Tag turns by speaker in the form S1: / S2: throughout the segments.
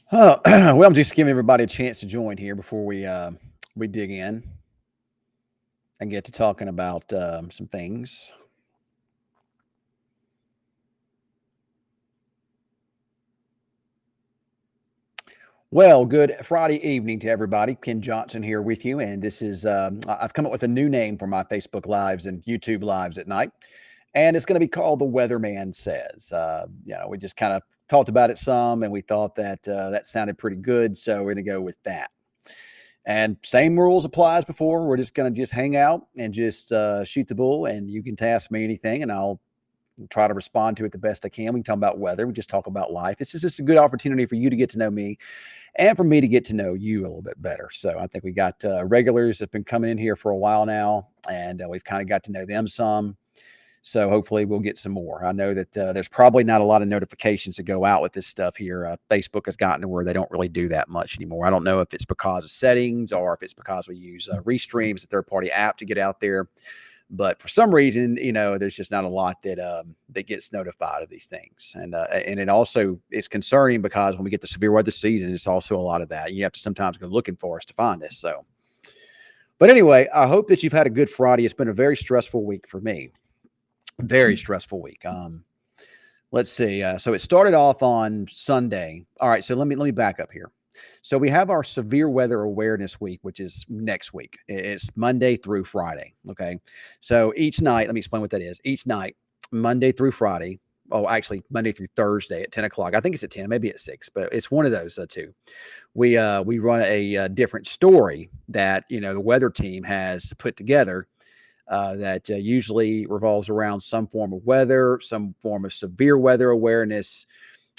S1: Well, I'm just giving everybody a chance to join here before we dig in and get to talking about some things. Well, good Friday evening to everybody. Ken Johnson here with you, and this is I've come up with a new name for my Facebook lives and YouTube lives at night, and it's going to be called the Weatherman Says. We just kind of talked about it some, and we thought that that sounded pretty good, so we're going to go with that. And same rules apply as before. We're just going to just hang out and just shoot the bull, and you can task me anything, and I'll try to respond to it the best I can. We can talk about weather. We just talk about life. It's just a good opportunity for you to get to know me and for me to get to know you a little bit better. So I think we got regulars that have been coming in here for a while now, and we've kind of got to know them some. So hopefully we'll get some more. I know that there's probably not a lot of notifications to go out with this stuff here. Facebook has gotten to where they don't really do that much anymore. I don't know if it's because of settings or if it's because we use Restream as a third-party app to get out there. But for some reason, there's just not a lot that gets notified of these things, and it also is concerning because when we get the severe weather season, it's also a lot of that. You have to sometimes go looking for us to find us. So, but anyway, I hope that you've had a good Friday. It's been a very stressful week for me. Very stressful week. Let's see. So it started off on Sunday. All right. So let me back up here. So we have our severe weather awareness week, which is next week. It's Monday through Friday. Okay. So each night, let me explain what that is. Each night, Monday through Friday. Oh, actually, Monday through Thursday at 10 o'clock. I think it's at 10, maybe at 6, but it's one of those two. We run a different story that the weather team has put together that usually revolves around some form of weather, some form of severe weather awareness.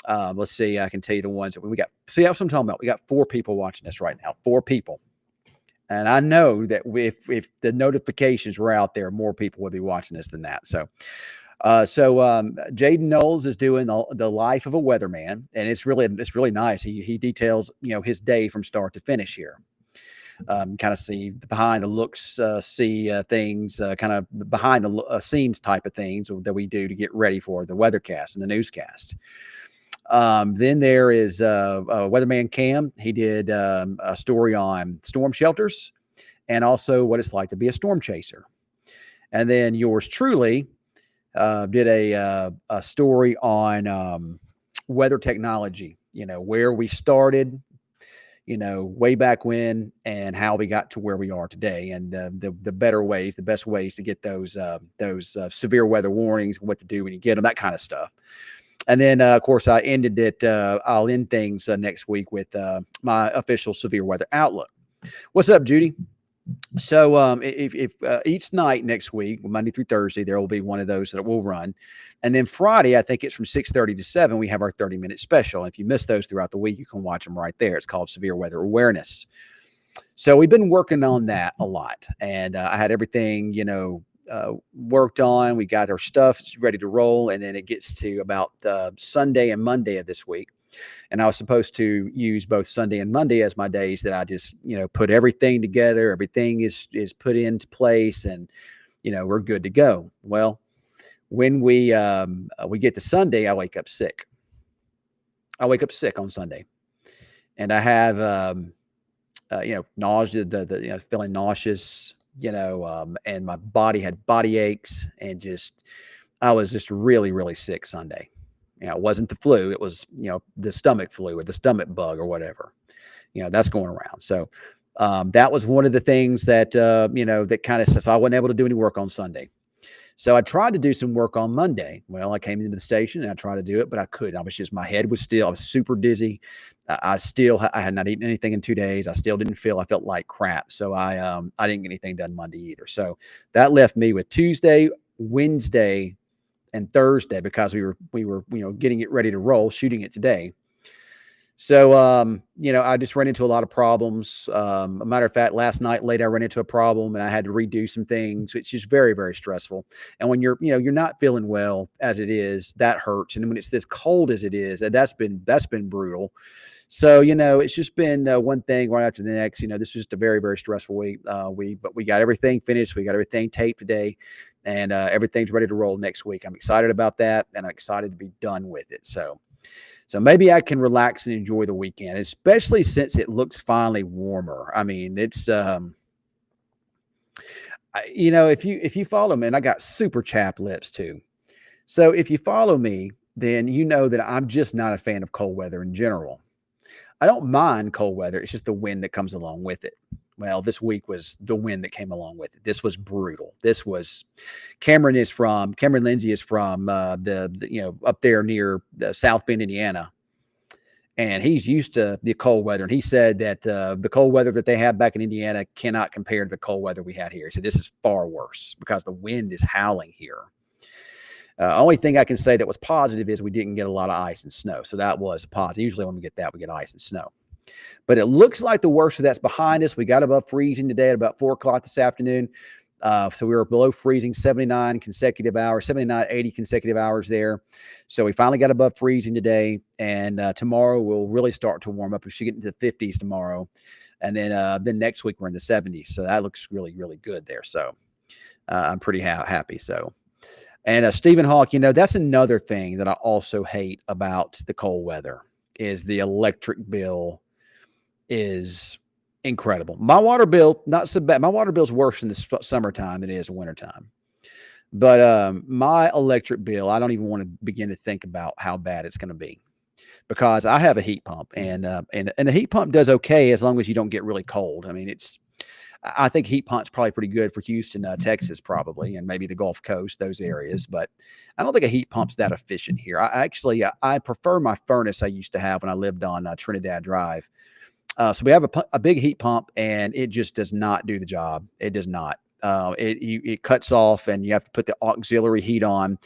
S1: Let's see, I can tell you the ones that we got. See, that's what I'm talking about. We got 4 people watching this right now, 4 people. And I know that if the notifications were out there, more people would be watching this than that. So, Jaden Knowles is doing the life of a weatherman, and it's really nice. He details his day from start to finish here. Kind of see behind the looks, see things, kind of behind the scenes type of things that we do to get ready for the weathercast and the newscast. Then there is Weatherman Cam. He did a story on storm shelters and also what it's like to be a storm chaser. And then yours truly did a story on weather technology, where we started, way back when and how we got to where we are today, and the better ways, the best ways to get those severe weather warnings, what to do when you get them, that kind of stuff. And then, of course, I ended it. I'll end things next week with my official severe weather outlook. What's up, Judy? So, if each night next week, Monday through Thursday, there will be one of those that we'll run, and then Friday, I think it's from 6:30 to 7. We have our 30-minute special. If you miss those throughout the week, you can watch them right there. It's called Severe Weather Awareness. So we've been working on that a lot, and I had everything worked on. We got our stuff ready to roll, and then it gets to about Sunday and Monday of this week. And I was supposed to use both Sunday and Monday as my days that I just, put everything together. Everything is put into place, and we're good to go. Well, when we get to Sunday, I wake up sick. I wake up sick on Sunday, and I have nausea, feeling nauseous, and my body had body aches, and I was just really, really sick Sunday. It wasn't the flu. It was, the stomach flu or the stomach bug or whatever, that's going around. So that was one of the things that, that kind of, so I wasn't able to do any work on Sunday. So I tried to do some work on Monday. Well, I came into the station and I tried to do it, but I couldn't. My head was still, I was super dizzy. I had not eaten anything in 2 days. I felt like crap. So I didn't get anything done Monday either. So that left me with Tuesday, Wednesday, and Thursday because we were getting it ready to roll, shooting it today. So I just ran into a lot of problems. A matter of fact, last night late I ran into a problem and I had to redo some things, which is very, very stressful. And when you're not feeling well as it is, that hurts. And when it's this cold as it is, that's been brutal. So it's just been one thing right after the next. This is just a very, very stressful week. But we got everything finished. We got everything taped today, and everything's ready to roll next week. I'm excited about that, and I'm excited to be done with it. So So maybe I can relax and enjoy the weekend, especially since it looks finally warmer. I mean, it's if you follow me, and I got super chapped lips too. So if you follow me, then you know that I'm just not a fan of cold weather in general. I don't mind cold weather. It's just the wind that comes along with it. Well, this week was the wind that came along with it. This was brutal. This was Cameron Lindsay is from up there near South Bend, Indiana, and he's used to the cold weather. And he said that the cold weather that they have back in Indiana cannot compare to the cold weather we had here. He said this is far worse because the wind is howling here. Only thing I can say that was positive is we didn't get a lot of ice and snow. So that was positive. Usually when we get that, we get ice and snow. But it looks like the worst of that's behind us. We got above freezing today at about 4 o'clock this afternoon. So we were below freezing 79, 80 consecutive hours there. So we finally got above freezing today. And tomorrow we'll really start to warm up. We should get into the 50s tomorrow. And then next week we're in the 70s. So that looks really, really good there. So I'm pretty happy. So. And Stephen Hawk, that's another thing that I also hate about the cold weather is the electric bill is incredible. My water bill, not so bad. My water bill's worse in the summertime than it is in wintertime. But my electric bill, I don't even want to begin to think about how bad it's going to be because I have a heat pump and a heat pump does okay as long as you don't get really cold. I mean, I think heat pump's probably pretty good for Houston, Texas, probably, and maybe the Gulf Coast, those areas. But I don't think a heat pump's that efficient here. I prefer my furnace I used to have when I lived on Trinidad Drive. So we have a big heat pump, and it just does not do the job. It does not. It cuts off, and you have to put the auxiliary heat on.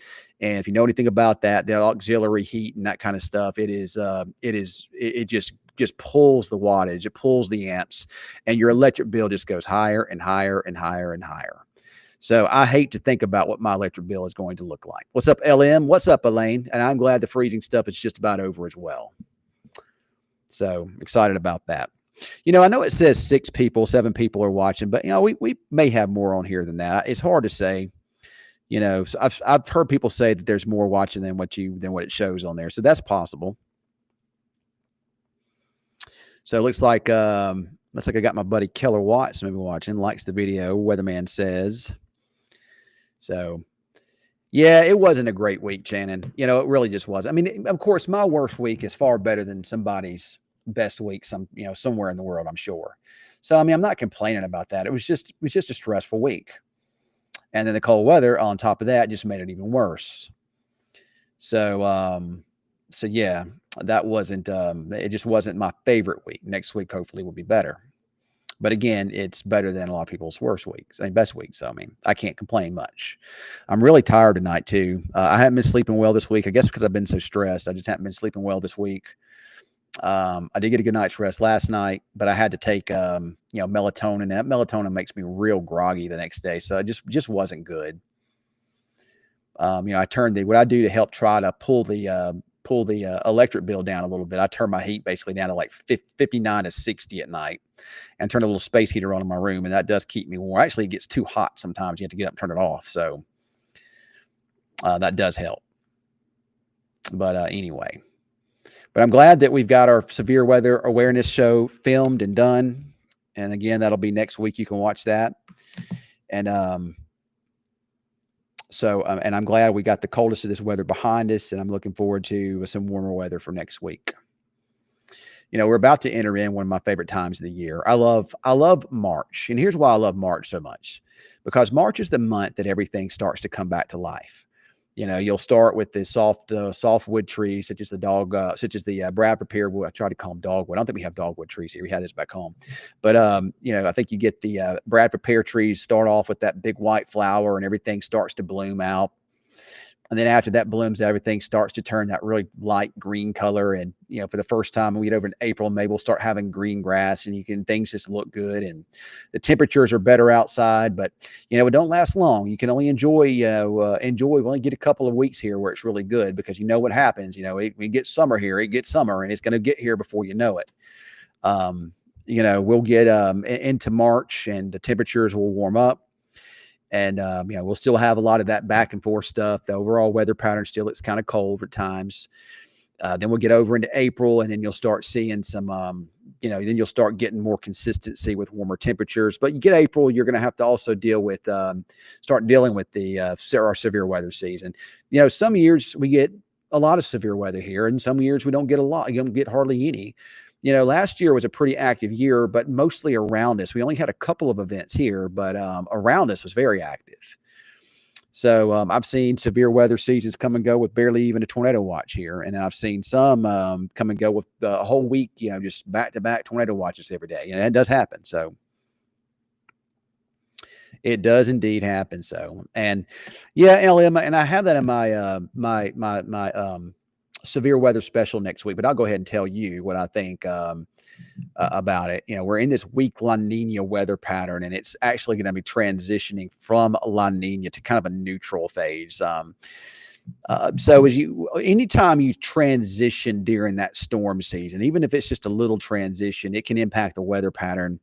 S1: And if you know anything about that auxiliary heat and that kind of stuff, it just pulls the wattage, it pulls the amps, and your electric bill just goes higher and higher and higher and higher. So I hate to think about what my electric bill is going to look like. What's up, LM? What's up, Elaine? And I'm glad the freezing stuff is just about over as well. So excited about that. I know it says 7 people are watching, but we may have more on here than that. It's hard to say. So I've heard people say that there's more watching than what it shows on there. So that's possible. So it looks like I got my buddy Keller Watts maybe watching, likes the video. Weatherman Says. So yeah, it wasn't a great week, Shannon. It really just was. I mean, of course, my worst week is far better than somebody's best week, somewhere in the world, I'm sure. So I mean, I'm not complaining about that. It was just a stressful week. And then the cold weather on top of that just made it even worse. So yeah, that wasn't it just wasn't my favorite week. Next week hopefully will be better. But again, it's better than a lot of people's worst weeks and best weeks. So I mean, I can't complain much. I'm really tired tonight too. I haven't been sleeping well this week. I guess because I've been so stressed. I just haven't been sleeping well this week. I did get a good night's rest last night, but I had to take melatonin. And that melatonin makes me real groggy the next day. So it just wasn't good. I turned what I do to help try to pull the electric bill down a little bit. I turn my heat basically down to like 59 to 60 at night and turn a little space heater on in my room. And that does keep me warm. Actually, it gets too hot sometimes. You have to get up and turn it off. So that does help. But anyway, but I'm glad that we've got our severe weather awareness show filmed and done. And again, that'll be next week. You can watch that. And and I'm glad we got the coldest of this weather behind us, and I'm looking forward to some warmer weather for next week. We're about to enter in one of my favorite times of the year. I love March, and here's why I love March so much, because March is the month that everything starts to come back to life. You'll start with the softwood trees, such as the Bradford pear wood. I try to call them dogwood. I don't think we have dogwood trees here. We have this back home, but I think you get the Bradford pear trees start off with that big white flower, and everything starts to bloom out. And then after that blooms, everything starts to turn that really light green color. And, for the first time, we get over in April, May, we'll start having green grass, and things just look good. And the temperatures are better outside, but, it don't last long. You can only enjoy, we only get a couple of weeks here where it's really good, because what happens, we get summer here, it gets summer, and it's going to get here before you know it. We'll get into March, and the temperatures will warm up. And, we'll still have a lot of that back and forth stuff. The overall weather pattern still looks kind of cold at times. Then we'll get over into April, and then you'll start seeing some, then you'll start getting more consistency with warmer temperatures. But you get April, you're going to have to also start dealing with our severe weather season. Some years we get a lot of severe weather here, and some years we don't get a lot. You don't get hardly any. Last year was a pretty active year, but mostly around us. We only had a couple of events here, but around us was very active. So I've seen severe weather seasons come and go with barely even a tornado watch here. And I've seen some come and go with a whole week, just back-to-back tornado watches every day. And that does happen. So it does indeed happen. So, and yeah, LM, and I have that in my my severe weather special next week, but I'll go ahead and tell you what I think about it. We're in this weak La Nina weather pattern, and it's actually going to be transitioning from La Nina to kind of a neutral phase. So anytime you transition during that storm season, even if it's just a little transition, it can impact the weather pattern.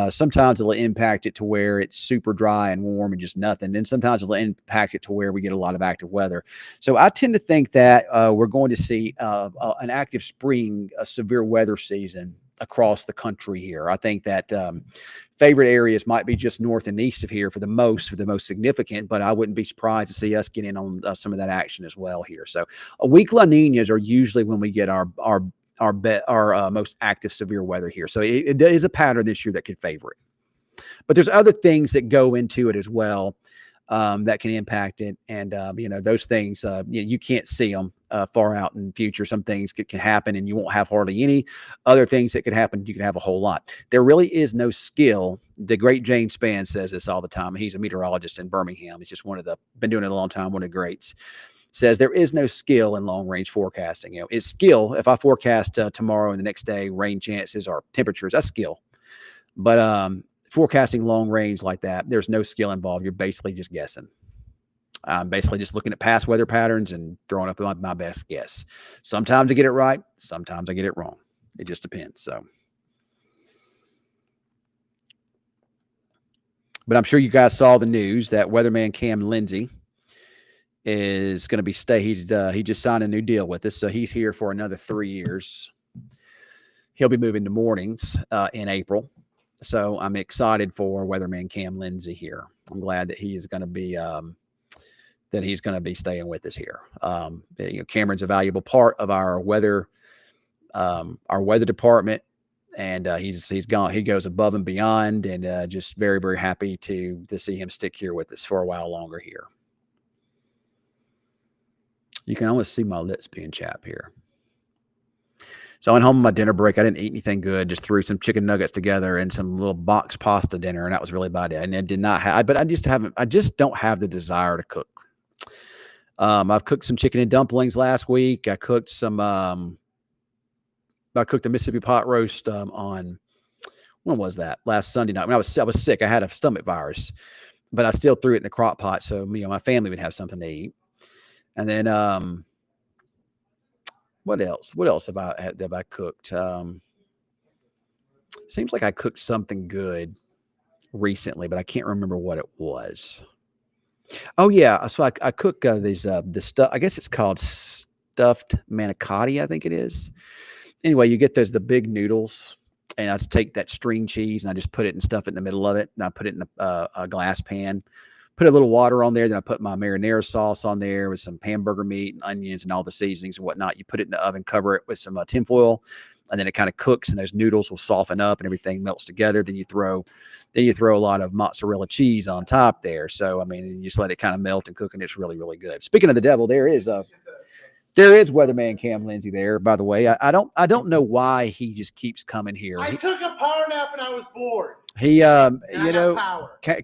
S1: Sometimes it'll impact it to where it's super dry and warm and just nothing. Then sometimes it'll impact it to where we get a lot of active weather. So I tend to think that we're going to see an active spring, a severe weather season across the country here. I think that favorite areas might be just north and east of here for the most significant, but I wouldn't be surprised to see us get in on some of that action as well here. So a weak La Ninas are usually when we get our most active severe weather here. So it is a pattern this year that could favor it. But there's other things that go into it as well that can impact it. And, those things, you can't see them far out in the future. Some things can happen and you won't have hardly any. Other things that could happen, you can have a whole lot. There really is no skill. The great James Spann says this all the time. He's a meteorologist in Birmingham. He's just been doing it a long time, one of the greats. Says there is no skill in long range forecasting. It's skill. If I forecast tomorrow and the next day rain chances or temperatures, that's skill. But forecasting long range like that, there's no skill involved. You're basically just guessing. I'm basically just looking at past weather patterns and throwing up my best guess. Sometimes I get it right. Sometimes I get it wrong. It just depends. So, but I'm sure you guys saw the news that weatherman Cam Lindsay is going to be he just signed a new deal with us, so he's here for another 3 years. He'll be moving to mornings in April, so I'm excited for weatherman Cam Lindsay here. I'm glad that he is going to be staying with us here. Cameron's a valuable part of our weather department, and he goes above and beyond, and just very, very happy to see him stick here with us for a while longer here. You can almost see my lips being chapped here. So I went home on my dinner break. I didn't eat anything good. Just threw some chicken nuggets together and some little box pasta dinner, and that was really about it. And it did not have. But I just don't have the desire to cook. I've cooked some chicken and dumplings last week. I cooked a Mississippi pot roast on when was that? Last Sunday night when I was sick. I had a stomach virus, but I still threw it in the crock pot so my family would have something to eat. And then, what else? What else have I cooked? Seems like I cooked something good recently, but I can't remember what it was. Oh yeah, so I cook these the stuff. I guess it's called stuffed manicotti. I think it is. Anyway, you get the big noodles, and I just take that string cheese and I just put it and stuff it in the middle of it, and I put it in a glass pan. Put a little water on there. Then I put my marinara sauce on there with some hamburger meat and onions and all the seasonings and whatnot. You put it in the oven, cover it with some tinfoil, and then it kind of cooks, and those noodles will soften up and everything melts together. Then you throw a lot of mozzarella cheese on top there. So, you just let it kind of melt and cook, and it's really, really good. Speaking of the devil, there is weatherman Cam Lindsay there, by the way. I don't know why he just keeps coming here.
S2: I took a power nap and I was bored.
S1: He,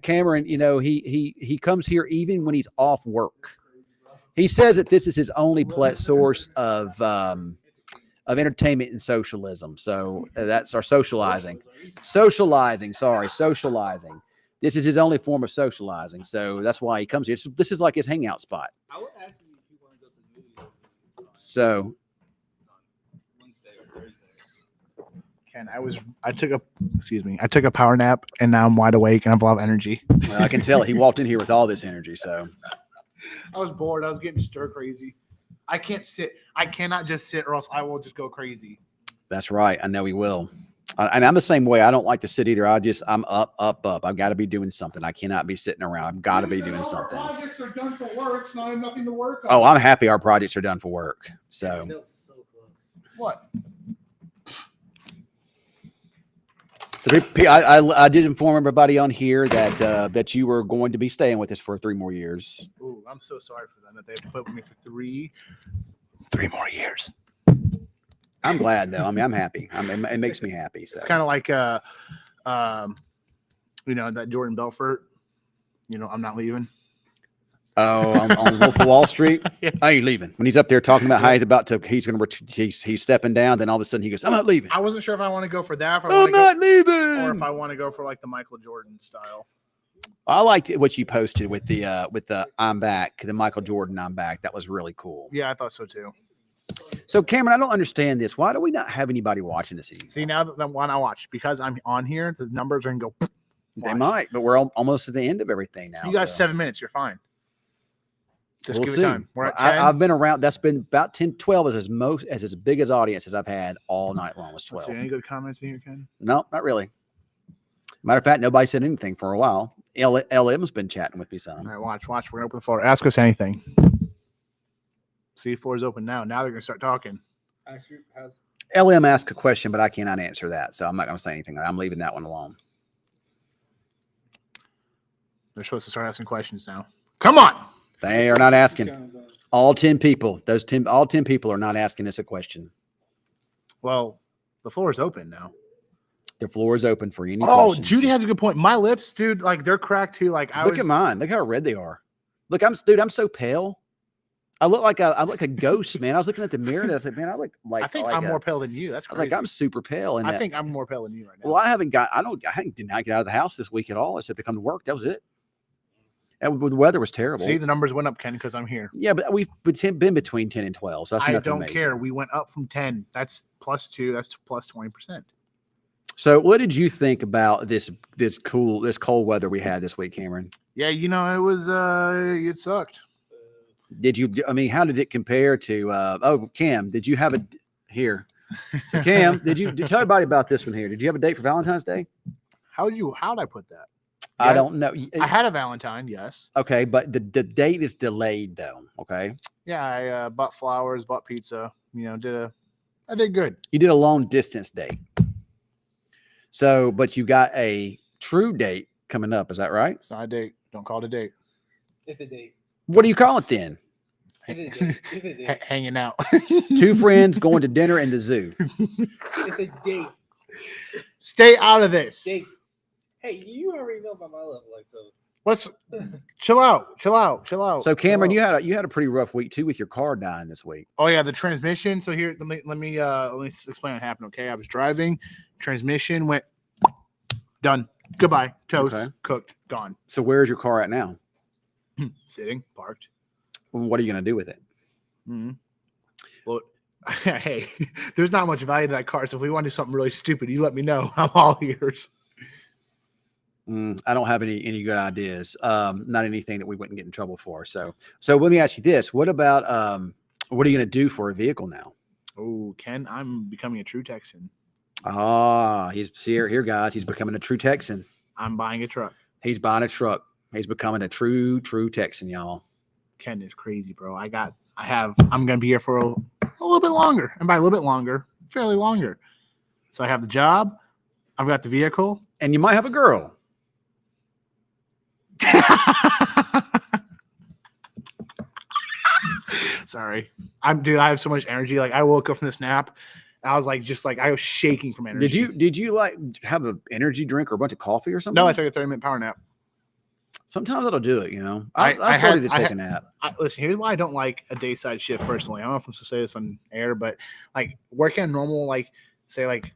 S1: Cameron, he comes here even when he's off work. He says that this is his only source of entertainment and socialism. So that's our socializing. Socializing. This is his only form of socializing. So that's why he comes here. This is like his hangout spot.
S3: I would ask you if you want to go to the movie.
S1: So.
S2: Ken, I took a power nap and now I'm wide awake and I have a lot of energy.
S1: I can tell he walked in here with all this energy. So
S2: I was bored. I was getting stir crazy. I can't sit. I cannot just sit, or else I will just go crazy.
S1: That's right. I know he will. And I'm the same way. I don't like to sit either. I'm up. I've got to be doing something. I cannot be sitting around. I've got to be doing something.
S2: Projects are done for work. It's not nothing to work on.
S1: Oh, I'm happy our projects are done for work. So
S3: That was so close.
S2: What?
S1: I did inform everybody on here that you were going to be staying with us for 3 more years.
S2: Ooh, I'm so sorry for them that they put with me for three more years.
S1: I'm glad though. I mean, I'm happy. It makes me happy. So
S2: It's kind of like that Jordan Belfort. I'm not leaving.
S1: Oh, on Wolf of Wall Street.
S2: Yeah.
S1: I ain't leaving. When he's up there talking about how he's stepping down, then all of a sudden he goes, "I'm not leaving.
S2: I wasn't sure if I want to go for that,
S1: I'm not leaving,"
S2: or if I want to go for like the Michael Jordan style.
S1: I liked what you posted with the "I'm back," the Michael Jordan "I'm back." That was really cool.
S2: Yeah, I thought so too.
S1: So Cameron, I don't understand this. Why do we not have anybody watching this anymore?
S2: See, now that one I watch, because I'm on here, the numbers are gonna go.
S1: They might, but we're almost at the end of everything now.
S2: You got
S1: so.
S2: 7 minutes. You're fine. Just
S1: We'll
S2: give
S1: see.
S2: it time. We're at 10.
S1: I've been around. That's been about 10, 12 as big as audience as I've had all night long was 12.
S2: Let's see, any good comments in here, Ken?
S1: No, not really. Matter of fact, nobody said anything for a while. LM's been chatting with me some.
S2: All right, watch. We're gonna open the floor. Ask us anything. See, floor is open now. Now they're gonna start talking.
S3: Actually, has
S1: LM asked a question, but I cannot answer that, so I'm not going to say anything. I'm leaving that one alone.
S2: They're supposed to start asking questions now. Come on.
S1: They are not asking. All 10 people. All 10 people are not asking us a question.
S2: Well, the floor is open now.
S1: The floor is open for any
S2: Oh,
S1: questions.
S2: Judy has a good point. My lips, dude, like they're cracked too. Like
S1: Look at mine. Look how red they are. Look, I'm so pale. I look like a ghost, man. I was looking at the mirror and I said, man, I look like.
S2: I think I'm more pale than you. That's
S1: I was
S2: crazy.
S1: like, I'm super pale. And
S2: I think I'm more pale than you right now.
S1: Well, I did not get out of the house this week at all. I said to come to work. That was it. And the weather was terrible.
S2: See, the numbers went up, Ken, because I'm here.
S1: Yeah, but we've been between 10 and 12. So that's
S2: I
S1: nothing
S2: don't
S1: major.
S2: care. We went up from 10. That's +2. That's plus 20%.
S1: So what did you think about this cold weather we had this week, Cameron?
S2: Yeah, it was it sucked.
S1: How did it compare to Cam, did you have here? So Cam, tell everybody about this one here. Did you have a date for Valentine's Day?
S2: How'd I put that?
S1: I don't know.
S2: I had a Valentine, yes.
S1: Okay, but the date is delayed though. Okay.
S2: Yeah, I bought flowers, bought pizza. I did good.
S1: You did a long distance date. So, but you got a true date coming up. Is that right?
S2: It's not a date. Don't call it a date.
S3: it's a date.
S1: What do you call it then?
S3: It's a date. It's a date.
S2: Hanging out.
S1: 2 friends going to dinner in the zoo.
S3: It's a date.
S2: Stay out of this.
S3: Date. Hey, you already know about my level, like so.
S2: Let's chill out.
S1: So Cameron, you had a pretty rough week too with your car dying this week.
S2: Oh yeah, the transmission. So here, let me explain what happened. Okay, I was driving, transmission went done. Goodbye. Toast,
S1: Okay.
S2: cooked, gone.
S1: So where's your car at now?
S2: Sitting, parked.
S1: What are you going to do with it?
S2: Mm-hmm. Well, hey, there's not much value to that car. So if we want to do something really stupid, you let me know. I'm all ears.
S1: I don't have any good ideas. Not anything that we wouldn't get in trouble for. So let me ask you this: what about what are you going to do for a vehicle now?
S2: Oh, Ken, I'm becoming a true Texan.
S1: He's here, guys. He's becoming a true Texan.
S2: I'm buying a truck.
S1: He's buying a truck. He's becoming a true Texan, y'all.
S2: Ken is crazy, bro. I'm going to be here for a little bit longer. And by a little bit longer, fairly longer. So I have the job. I've got the vehicle.
S1: And you might have a girl.
S2: Sorry. I have so much energy. Like I woke up from this nap. I was like, I was shaking from energy.
S1: Did you like have an energy drink or a bunch of coffee or something?
S2: No, I took a 30-minute power nap.
S1: Sometimes that'll do it, I started to take a nap.
S2: Listen, here's why I don't like a dayside shift personally. I don't know if I'm supposed to say this on air, but like working on normal, like say like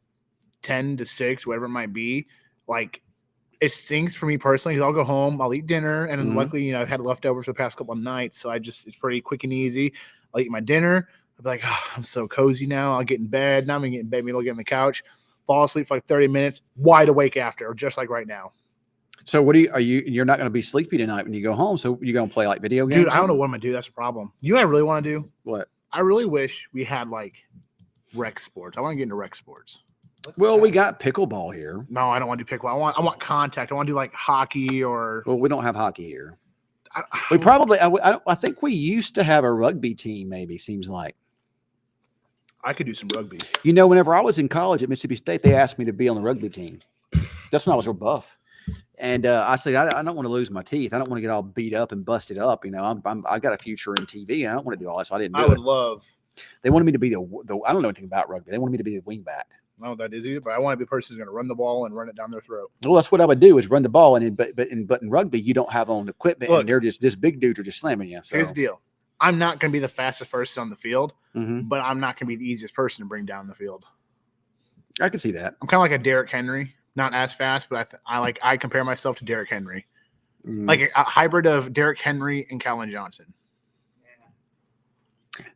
S2: 10 to 6, whatever it might be, like it stinks for me personally because I'll go home, I'll eat dinner, and then luckily, I've had leftovers for the past couple of nights, so it's pretty quick and easy. I'll eat my dinner. I'll be like, oh, I'm so cozy now. I'll get in bed. Now I'm gonna get in bed. Maybe I'll get on the couch, fall asleep for like 30 minutes, wide awake after, or just like right now.
S1: So what you're not going to be sleepy tonight when you go home. So you're going to play like video games?
S2: Dude, I don't know what I'm gonna do. That's the problem. You know what I really want to do?
S1: What?
S2: I really wish we had like rec sports. I want to get into rec sports.
S1: Well, we got pickleball here.
S2: No, I don't want to do pickleball. I want contact. I want to do like hockey or.
S1: Well, we don't have hockey here.
S2: I
S1: We probably, I think we used to have a rugby team, maybe, seems like.
S2: could do some rugby.
S1: You know, whenever I was in college at Mississippi State, they asked me to be on the rugby team. That's when I was real buff. And I said, I don't want to lose my teeth. I don't want to get all beat up and busted up. You know, I got a future in TV. I don't want to do all that, so I didn't do
S2: I
S1: it.
S2: would love.
S1: They wanted me to be the I don't know anything about rugby. They wanted me to be the wingback.
S2: I don't know what that is either, but I want to be the person who's going to run the ball and run it down their throat.
S1: Well, that's what I would do is run the ball, and but in rugby, you don't have on equipment,
S2: Look,
S1: and they're just this big dudes are just slamming you. So
S2: Here's the deal: I'm not going to be the fastest person on the field,
S1: Mhm.
S2: but I'm not going to be the easiest person to bring down the field.
S1: I can see that.
S2: I'm kind of like a Derrick Henry, not as fast, but I compare myself to Derrick Henry,
S1: Mhm.
S2: like a hybrid of Derrick Henry and Calvin Johnson.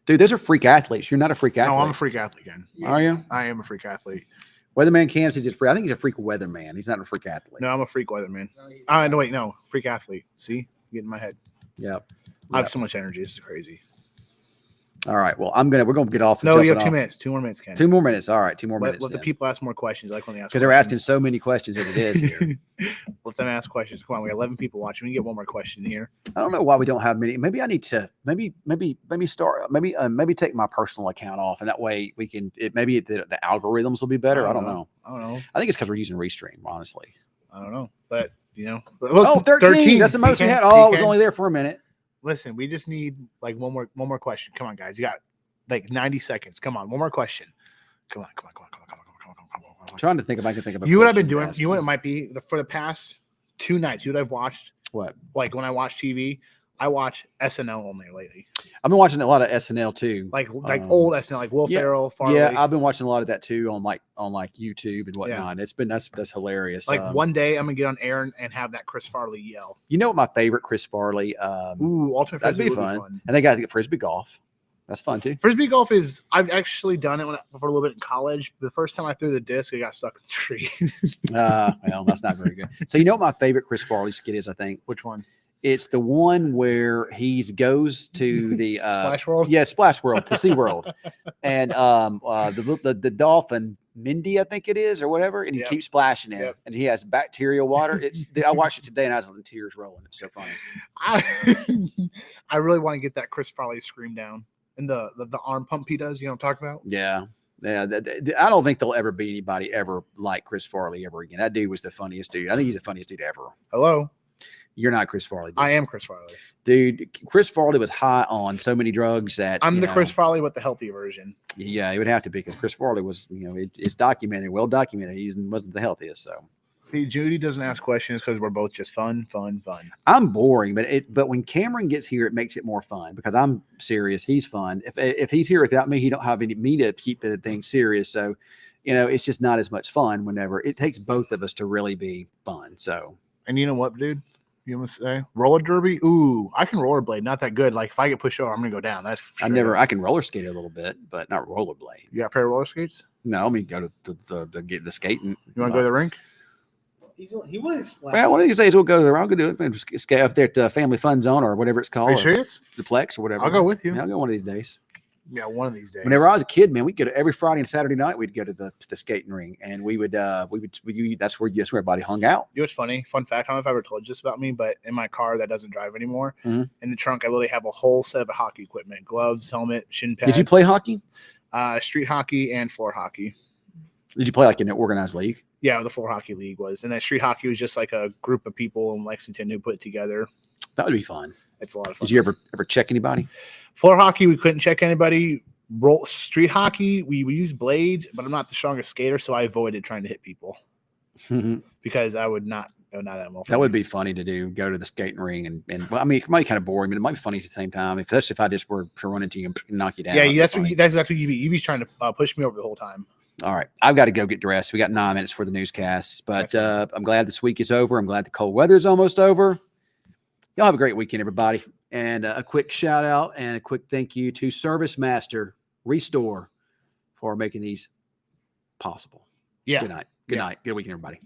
S1: Dude, those are freak athletes. You're not a freak athlete.
S2: No, I'm a freak athlete, again.
S1: Are you?
S2: I am a freak athlete.
S1: Weatherman Cam says he's a freak. I think he's a freak weatherman. He's not a freak athlete.
S2: No, I'm a freak weatherman.
S3: No, he's
S2: No, wait, no, freak athlete. See, get in my head.
S1: Yep.
S2: I have
S1: Yep.
S2: so much energy. This is crazy.
S1: All right. Well, we're gonna get off. and
S2: No, you
S1: jump
S2: have
S1: it
S2: 2
S1: off.
S2: minutes. 2 more minutes, Ken.
S1: 2 more minutes. All right. 2 more
S2: Let
S1: minutes.
S2: the people ask more questions. I like when they ask
S1: because they're asking
S2: questions.
S1: so many questions as it is here.
S2: Let them ask questions. Come on, we got 11 people watching. We can get one more question here.
S1: I don't know why we don't have many. Maybe I need to maybe start maybe take my personal account off, and that way we can. Maybe the algorithms will be better. I don't know.
S2: I don't know.
S1: I think it's because we're using Restream, honestly.
S2: I don't know. But look,
S1: Oh, 13. That's the most we had. Oh, it was only there for a minute.
S2: Listen, we just need like one more question. Come on, guys. You got like 90 seconds. Come on, one more question. Come on.
S1: I'm trying to think if I can think of a
S2: You know what I've
S1: question
S2: been
S1: to
S2: doing?
S1: ask
S2: You know what it might be for the past 2 nights. You know what I've watched?
S1: What?
S2: Like when I watch TV, I watch SNL only lately.
S1: I've been watching a lot of SNL too.
S2: Like old SNL, like Will
S1: yeah,
S2: Ferrell, Farley.
S1: Yeah, I've been watching a lot of that too on YouTube and whatnot. It's been that's hilarious.
S2: Like one day I'm gonna get on air and have that Chris Farley yell.
S1: You know what my favorite Chris Farley?
S2: Ooh, Ultimate
S1: that'd
S2: Frisbee
S1: be
S2: would
S1: fun.
S2: be fun.
S1: And they got frisbee golf. That's fun too.
S2: Frisbee golf is I've actually done it for a little bit in college. The first time I threw the disc, it got stuck in the tree.
S1: Well, that's not very good. So you know what my favorite Chris Farley skit is? I think
S2: Which one?
S1: it's the one where he goes to the
S2: Splash World?
S1: Yeah, Splash World to SeaWorld, and the dolphin Mindy, I think it is, or whatever, and he
S2: Yep.
S1: keeps splashing in,
S2: Yep.
S1: and he has bacterial water. I watched it today, and I was in tears rolling. It's so funny.
S2: I really want to get that Chris Farley scream down and the arm pump he does. You know what I'm talking about?
S1: Yeah. I don't think there'll ever be anybody ever like Chris Farley ever again. That dude was the funniest dude. I think he's the funniest dude ever.
S2: Hello,
S1: You're not Chris Farley, dude.
S2: I am Chris Farley.
S1: Dude, Chris Farley was high on so many drugs that
S2: I'm
S1: you
S2: the
S1: know,
S2: Chris Farley with the healthy version.
S1: Yeah, it would have to be because Chris Farley was, it's documented, well documented. He wasn't the healthiest. So
S2: See, Judy doesn't ask questions because we're both just fun.
S1: I'm boring, but when Cameron gets here, it makes it more fun because I'm serious. He's fun. If he's here without me, he don't have me to keep the thing serious. So, it's just not as much fun whenever it takes both of us to really be fun. So,
S2: And you know what, dude? You want to say roller derby? Ooh, I can rollerblade. Not that good. Like if I get pushed over, I'm gonna go down. That's for sure.
S1: I can roller skate a little bit, but not rollerblade.
S2: You got a pair of roller skates?
S1: No, I mean go to get the skating.
S2: You want to go to the rink?
S3: He wouldn't slap.
S1: Well, one of these days we'll go there. I'll go do it. Just skate up there at Family Fun Zone or whatever it's called.
S2: Are you
S1: or
S2: serious?
S1: The Plex or whatever.
S2: I'll go with you.
S1: Yeah, I'll go one of these days.
S2: Yeah, one of these days.
S1: Whenever I was a kid, man, we'd go to every Friday and Saturday night. We'd go to the skating ring, and we would that's where everybody hung out.
S2: You know what's funny? Fun fact, I don't know if I ever told you this about me, but in my car that doesn't drive anymore,
S1: Mhm.
S2: in the trunk, I literally have a whole set of hockey equipment: gloves, helmet, shin pads.
S1: Did you play hockey?
S2: Street hockey and floor hockey?
S1: Did you play like in an organized league?
S2: Yeah, the floor hockey league was, and then street hockey was just like a group of people in Lexington who put it together.
S1: That would be fun.
S2: It's a lot of fun.
S1: Did you ever check anybody?
S2: Floor hockey, we couldn't check anybody. Street hockey, we use blades, but I'm not the strongest skater, so I avoided trying to hit people because I would not animal.
S1: That would be funny to do. Go to the skating ring and well, I mean, it might be kind of boring, but it might be funny at the same time. Especially if I just were to run into you and knock you down.
S2: Yeah, that's exactly what you be. You be trying to push me over the whole time.
S1: All right, I've got to go get dressed. We got 9 minutes for the newscasts, but I'm glad this week is over. I'm glad the cold weather is almost over. Y'all have a great weekend, everybody. And a quick shout out and a quick thank you to Service Master Restore for making these possible.
S2: Yeah.
S1: Good night. Good night. Good weekend, everybody.